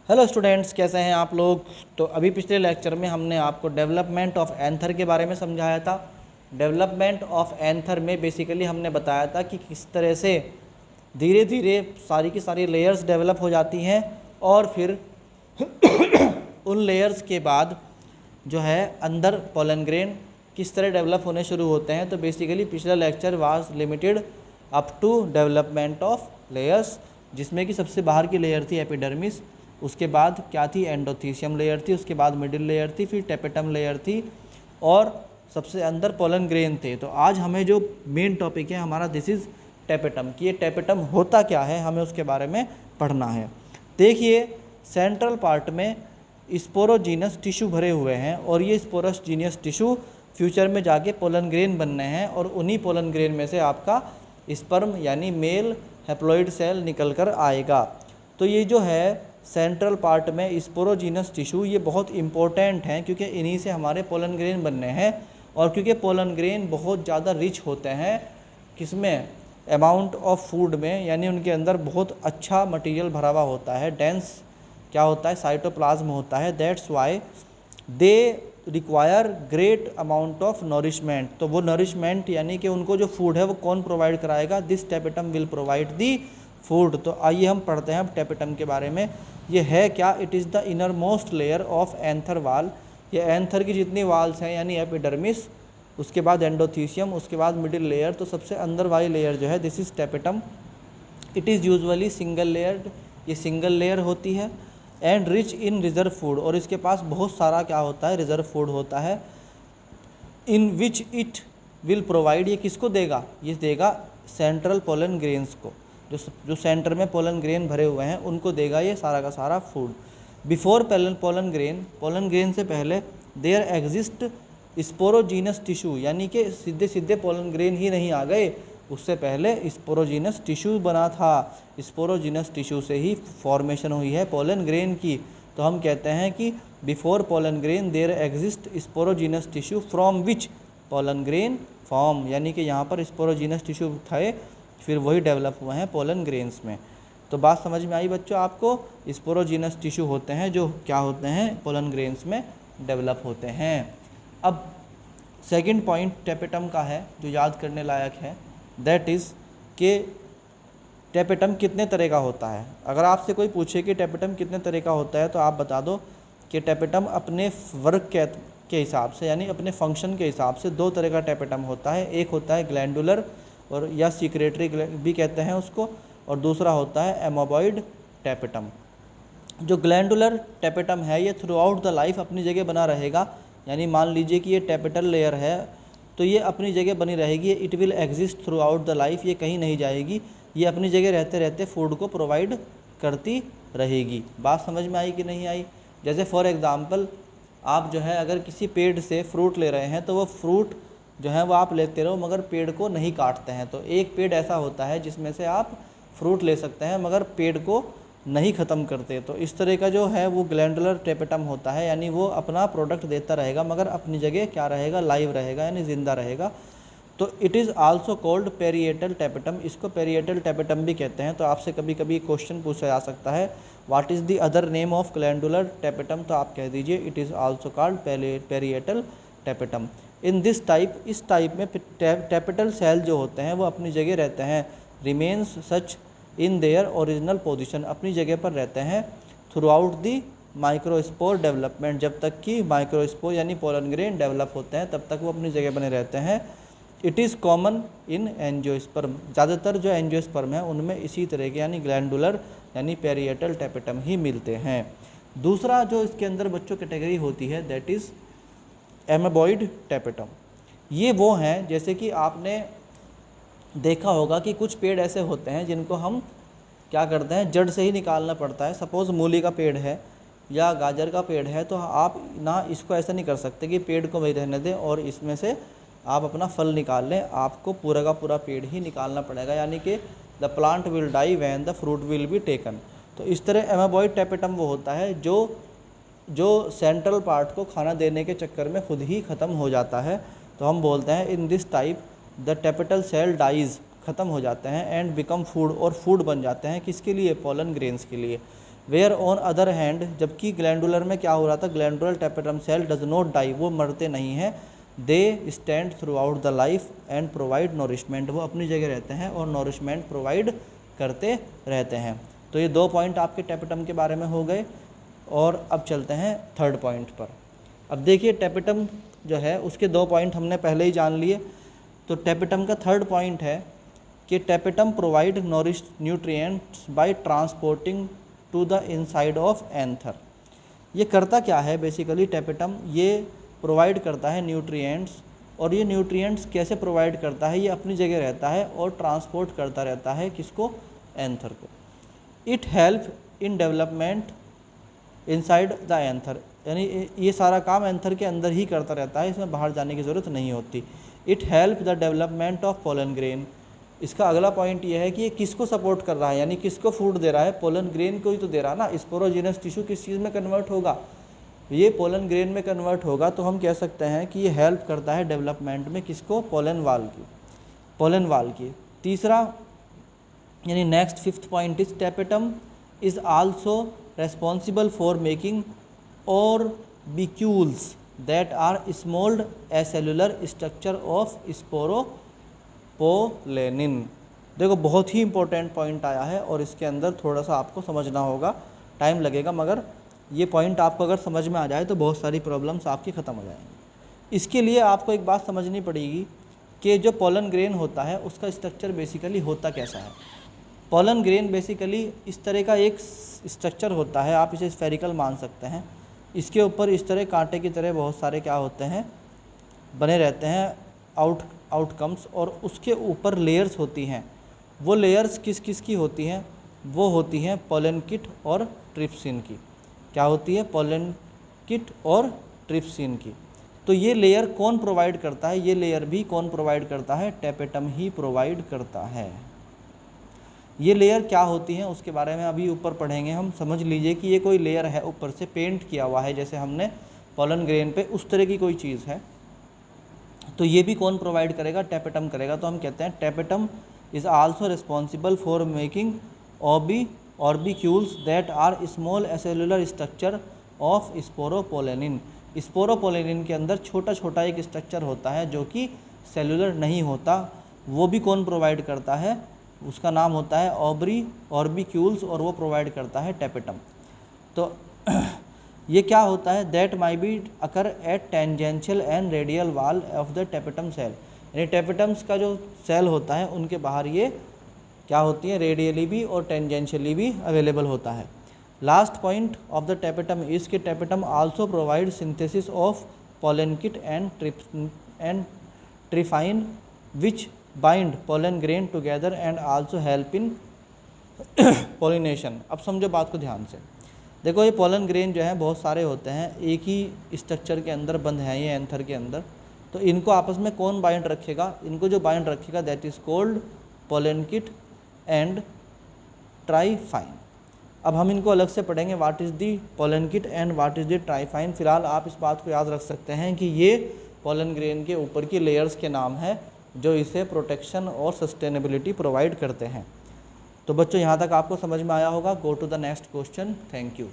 Hello students, कैसे हैं आप लोग। तो अभी पिछले लेक्चर में हमने आपको डेवलपमेंट ऑफ एंथर के बारे में समझाया था। डेवलपमेंट ऑफ एंथर में बेसिकली हमने बताया था कि किस तरह से धीरे धीरे सारी की सारी लेयर्स डेवलप हो जाती हैं और फिर उन लेयर्स के बाद जो है अंदर पोलन ग्रेन किस तरह डेवलप होने शुरू होते हैं। तो बेसिकली पिछला lecture was limited up to development of layers, जिसमें कि सबसे बाहर की लेयर थी एपिडर्मिस, उसके बाद क्या थी एंडोथीसियम लेयर थी, उसके बाद मिडिल लेयर थी, फिर टेपेटम लेयर थी और सबसे अंदर पोलन ग्रेन थे। तो आज हमें जो मेन टॉपिक है हमारा दिस इज़ टेपेटम, कि ये टेपेटम होता क्या है, हमें उसके बारे में पढ़ना है। देखिए, सेंट्रल पार्ट में स्पोरोजीनस टिश्यू भरे हुए हैं और ये स्पोरोजीनियस टिश्यू फ्यूचर में जाके पोलन ग्रेन बनने हैं और उन्हीं पोलन ग्रेन में से आपका स्पर्म यानी मेल हैप्लॉइड सेल निकल कर आएगा। तो ये जो है सेंट्रल पार्ट में स्पोरोजीनस टिश्यू ये बहुत इंपॉर्टेंट हैं, क्योंकि इन्हीं से हमारे पोलन ग्रेन बनने हैं। और क्योंकि पोलन ग्रेन बहुत ज़्यादा रिच होते हैं किसमें, अमाउंट ऑफ फूड में, यानी उनके अंदर बहुत अच्छा मटेरियल भरा हुआ होता है, डेंस क्या होता है साइटोप्लाज्म होता है। That's why they require great amount of nourishment. तो वो नरिशमेंट यानी कि उनको जो फूड है वो कौन प्रोवाइड कराएगा, this tapetum will provide the food. तो आइए हम पढ़ते हैं अब टेपेटम के बारे में। ये है क्या, it is the inner most layer of anther वाल। ये एंथर की जितनी वाल्स हैं यानी एपिडर्मिस, उसके बाद एंडोथीसियम, उसके बाद मिडिल लेयर, तो सबसे अंदर वाली लेयर जो है this is tapetum. It is usually single layered, ये सिंगल लेयर होती है and rich in reserve food, और इसके पास बहुत सारा क्या होता है रिजर्व फूड होता है। इन विच इट विल प्रोवाइड, ये किसको देगा, ये देगा सेंट्रल पोलन ग्रेन्स को, जो सेंटर में पोलन ग्रेन भरे हुए हैं उनको देगा ये सारा का सारा फूड। बिफोर पोलन ग्रेन से पहले देयर एग्जिस्ट स्पोरोजीनस टिश्यू, यानी कि सीधे सीधे पोलन ग्रेन ही नहीं आ गए, उससे पहले स्पोरोजीनस टिश्यू बना था। स्पोरोजीनस टिश्यू से ही फॉर्मेशन हुई है पोलन ग्रेन की। तो हम कहते हैं कि before pollen grain there exist sporogenous tissue from which pollen grain form, यानी कि यहाँ पर स्पोरोजीनस टिश्यू थे, फिर वही डेवलप हुए हैं पोलन ग्रेन्स में। तो बात समझ में आई बच्चों आपको, स्पोरोजीनस टिश्यू होते हैं जो क्या होते हैं पोलन ग्रेन्स में डेवलप होते हैं। अब सेकंड पॉइंट टेपेटम का है जो याद करने लायक है, दैट इज़ कि टेपेटम कितने तरह का होता है। अगर आपसे कोई पूछे कि टेपेटम कितने तरह का होता है तो आप बता दो कि टेपेटम अपने वर्क के हिसाब से यानी अपने फंक्शन के हिसाब से दो तरह का टेपेटम होता है। एक होता है ग्लैंडुलर और या सीक्रेटरी भी कहते हैं उसको, और दूसरा होता है एमोबॉइड टेपेटम। जो ग्लैंडुलर टेपेटम है ये थ्रू आउट द लाइफ अपनी जगह बना रहेगा, यानी मान लीजिए कि ये टेपेटल लेयर है तो ये अपनी जगह बनी रहेगी। It will exist through out the life, ये कहीं नहीं जाएगी, ये अपनी जगह रहते रहते फूड को प्रोवाइड करती रहेगी। बात समझ में आई कि नहीं आई। जैसे फॉर एग्ज़ाम्पल आप जो है अगर किसी पेड़ से फ्रूट ले रहे हैं तो वो फ्रूट जो है वो आप लेते रहो मगर पेड़ को नहीं काटते हैं। तो एक पेड़ ऐसा होता है जिसमें से आप फ्रूट ले सकते हैं मगर पेड़ को नहीं ख़त्म करते। तो इस तरह का जो है वो ग्लैंडुलर टेपेटम होता है, यानी वो अपना प्रोडक्ट देता रहेगा मगर अपनी जगह क्या रहेगा, लाइव रहेगा यानी ज़िंदा रहेगा। तो it is also called parietal tapetum, इसको पेरिएटल टेपेटम भी कहते हैं। तो आपसे कभी कभी क्वेश्चन पूछा जा सकता है what is the other name of glandular tapetum, तो आप कह दीजिए it is also called parietal tapetum. In this type, इस टाइप में टेपेटल सेल जो होते हैं वो अपनी जगह रहते हैं, remains such in their original position, अपनी जगह पर रहते हैं through out the microspore development, जब तक कि माइक्रोस्पोर यानी पोलन ग्रेन डेवलप होते हैं तब तक वो अपनी जगह बने रहते हैं। It is common in angiosperm, ज़्यादातर जो एंजियोस्पर्म है उनमें इसी तरह के यानी ग्लैंडुलर यानी पेरिएटल टेपेटम ही मिलते हैं। दूसरा जो इसके अंदर बच्चों कैटेगरी होती है दैट इज़ एमेबॉइड टेपेटम। ये वो हैं जैसे कि आपने देखा होगा कि कुछ पेड़ ऐसे होते हैं जिनको हम क्या करते हैं जड़ से ही निकालना पड़ता है। सपोज़ मूली का पेड़ है या गाजर का पेड़ है तो आप ना इसको ऐसा नहीं कर सकते कि पेड़ को वही रहने दें और इसमें से आप अपना फल निकाल लें, आपको पूरा का पूरा पेड़ ही निकालना पड़ेगा, यानी कि the plant will die when the fruit will be taken. तो इस तरह एमेबॉइड टेपेटम वो होता है जो सेंट्रल पार्ट को खाना देने के चक्कर में खुद ही ख़त्म हो जाता है। तो हम बोलते हैं in this type the tapetal cell dies, ख़त्म हो जाते हैं एंड बिकम फूड, और फूड बन जाते हैं किसके लिए, पोलन ग्रेन्स के लिए। वेयर ऑन अदर हैंड, जबकि ग्लैंडुलर में क्या हो रहा था, glandular tapetum cell does not die, वो मरते नहीं हैं, they stand throughout the life and provide nourishment, वो अपनी जगह रहते हैं और नॉरिशमेंट प्रोवाइड करते रहते हैं। तो ये 2 पॉइंट आपके टेपेटम के बारे में हो गए। और अब चलते हैं थर्ड पॉइंट पर। अब देखिए टेपेटम जो है उसके 2 पॉइंट हमने पहले ही जान लिए। तो टेपेटम का थर्ड पॉइंट है कि tapetum provide nourish nutrients by transporting to the inside of anther. ये करता क्या है बेसिकली टेपेटम, ये प्रोवाइड करता है न्यूट्रिएंट्स, और ये न्यूट्रिएंट्स कैसे प्रोवाइड करता है, ये अपनी जगह रहता है और ट्रांसपोर्ट करता रहता है किसको, एंथर को। It help in development inside the anther, यानी ये सारा काम एंथर के अंदर ही करता रहता है, इसमें बाहर जाने की ज़रूरत नहीं होती। It help the development of pollen grain, इसका अगला पॉइंट ये है कि ये किसको सपोर्ट कर रहा है, यानी किसको फूड दे रहा है, पोलन ग्रेन को ही तो दे रहा है ना। स्पोरोजिनस टिश्यू किस चीज़ में कन्वर्ट होगा, ये पोलन ग्रेन में कन्वर्ट होगा, तो हम कह सकते हैं कि ये हेल्प करता है डेवलपमेंट में किसको, पोलन वाल की। तीसरा यानी next fifth point is tapetum is also responsible for making orbicules that are small acellular structure of sporopollenin. देखो बहुत ही इंपॉर्टेंट पॉइंट आया है और इसके अंदर थोड़ा सा आपको समझना होगा, टाइम लगेगा, मगर ये पॉइंट आपको अगर समझ में आ जाए तो बहुत सारी प्रॉब्लम्स आपकी ख़त्म हो जाएंगी। इसके लिए आपको एक बात समझनी पड़ेगी कि जो पोलन ग्रेन होता है उसका स्ट्रक्चर बेसिकली होता कैसा है। पोलन ग्रेन बेसिकली इस तरह का एक स्ट्रक्चर होता है, आप इसे स्फेरिकल मान सकते हैं। इसके ऊपर इस तरह कांटे की तरह बहुत सारे क्या होते हैं, बने रहते हैं आउटकम्स, और उसके ऊपर लेयर्स होती हैं। वो लेयर्स किस किस की होती हैं, वो होती हैं पोलन किट और ट्रिप्सिन की। क्या होती है, पोलन किट और ट्रिप्सिन की। तो ये लेयर कौन प्रोवाइड करता है, ये लेयर भी कौन प्रोवाइड करता है, टेपेटम ही प्रोवाइड करता है। ये लेयर क्या होती हैं उसके बारे में अभी ऊपर पढ़ेंगे हम। समझ लीजिए कि ये कोई लेयर है ऊपर से पेंट किया हुआ है, जैसे हमने पोलन ग्रेन पे उस तरह की कोई चीज़ है, तो ये भी कौन प्रोवाइड करेगा, टेपेटम करेगा। तो हम कहते हैं tapetum is also responsible for making orbicules that are small acellular structure of sporopollenin. Sporopollenin के अंदर छोटा छोटा एक स्ट्रक्चर होता है जो कि सेलुलर नहीं होता, वो भी कौन प्रोवाइड करता है, उसका नाम होता है ऑर्बिक्यूल्स, और वो प्रोवाइड करता है टेपेटम। तो ये क्या होता है, that may be occur at tangential and radial wall of the tapetum cell, यानी टेपेटम्स का जो सेल होता है उनके बाहर ये क्या होती है, रेडियली भी और टेंजेंशियली भी अवेलेबल होता है। Last point of the tapetum is के tapetum also provide synthesis of pollen kitt and tryphine which bind pollen grain together and also help in pollination. अब समझो बात को ध्यान से, देखो ये पोलन ग्रेन जो है बहुत सारे होते हैं, एक ही स्ट्रक्चर के अंदर बंद हैं ये एंथर के अंदर, तो इनको आपस में कौन बाइंड रखेगा, इनको जो बाइंड रखेगा that is called pollen kitt and tryphine. अब हम इनको अलग से पढ़ेंगे, what is the pollen kitt and what is the tryphine. फिलहाल आप इस बात को याद रख सकते हैं कि ये पोलन ग्रेन के ऊपर की लेयर्स के नाम हैं जो इसे प्रोटेक्शन और सस्टेनेबिलिटी प्रोवाइड करते हैं। तो बच्चों यहाँ तक आपको समझ में आया होगा। Go to the next question. Thank you.